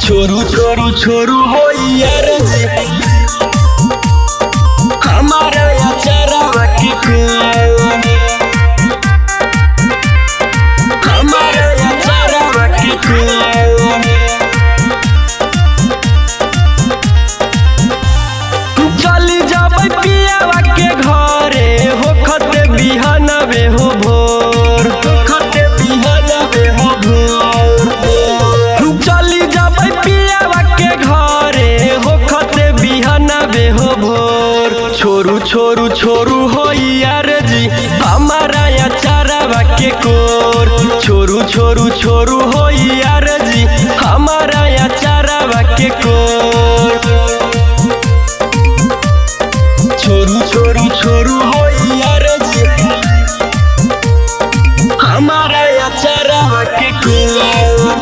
छोरू छोरू छोरू हो यार जी हमारा याचारा की हमारा याचारा की चली जाबै पियावा के घरे हो खते बिहानवे हो भोर खते बिहानवे हो भोर चली जाबै पियावा के घरे हो खते बिहानवे हो भोर छोरू छोरू छोरू हो यार जी हमारा याचारा के कोर छोरू छोरू छोरू हो यार जी हमारा याचारा के कोर छोरू छोरू छोरू हो यार जी हमारा याचारा के कोर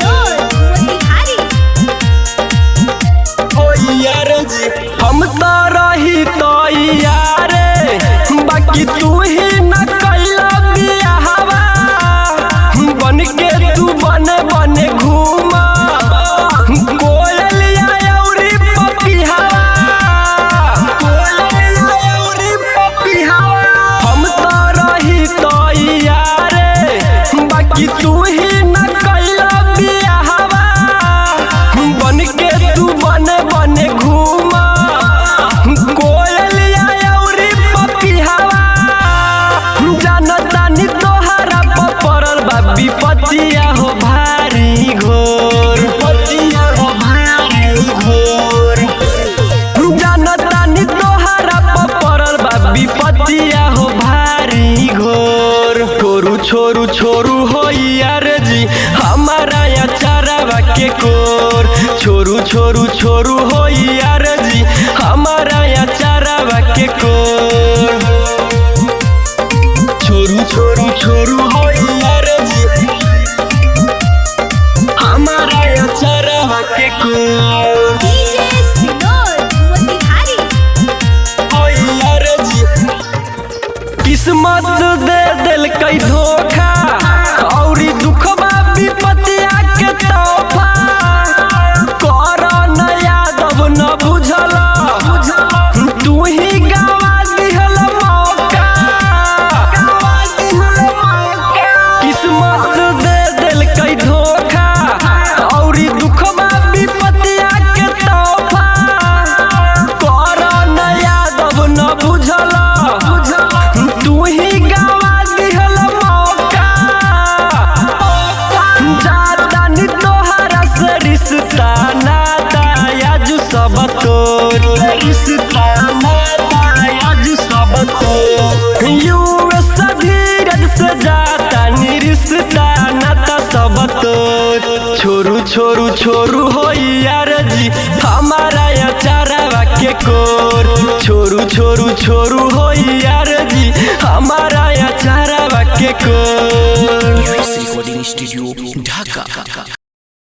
हो यार जी हम तो रही तो यार बाकी तू ही न कैला बियाहवा बन के तू बने बने घूमा कोयलिया औरी पपिहावा कोयलिया औरी पपिहावा हम तो रही तो यार बाकी तू ही न कैला बियाहवा बन के तू बने बने घूमा कोयलिया औरी पपिहावा जानतानी तोहरा पड़ल बा विपत्तिया हो भारी घोर पतिया हो भारी घोर जानतानी तोहरा पड़ल बा विपत्तिया हो भारी घोर छोरू छोरू छोरू हो यार जी हमारा याचारा के कोर छोरू छोरू छोरू हो यार जी हमारा याचारा के कोर छोरू छोरू छोरू हो यार जी हमारा याचारा के कोर हो यार जी किस्मत दे दिल कई धोखा औरी दुखबा विपत्तिया के तोहफा कर न यादव न बुझला तू ही गवा दिहल मौका किस्मत दे दिल कई धोखा औरी दुखबा विपत्तिया के तोहफा कर न यादव न बुझला तू ही गवा दिहल मौका जातानी तोहरा से रिश्ता नाता याजू सब तोर रिश्ता नाता याजू सब तोर यूएस धीरज से जातानी रिश्ता नाता सब तोर छोरू छोरू छोरू हो यार जी हमारा याचारा के कोर छोरू छोरू छोरू हो यार जी हमारा याचारा के कोर रिकॉर्डिंग स्टूडियो ढाका।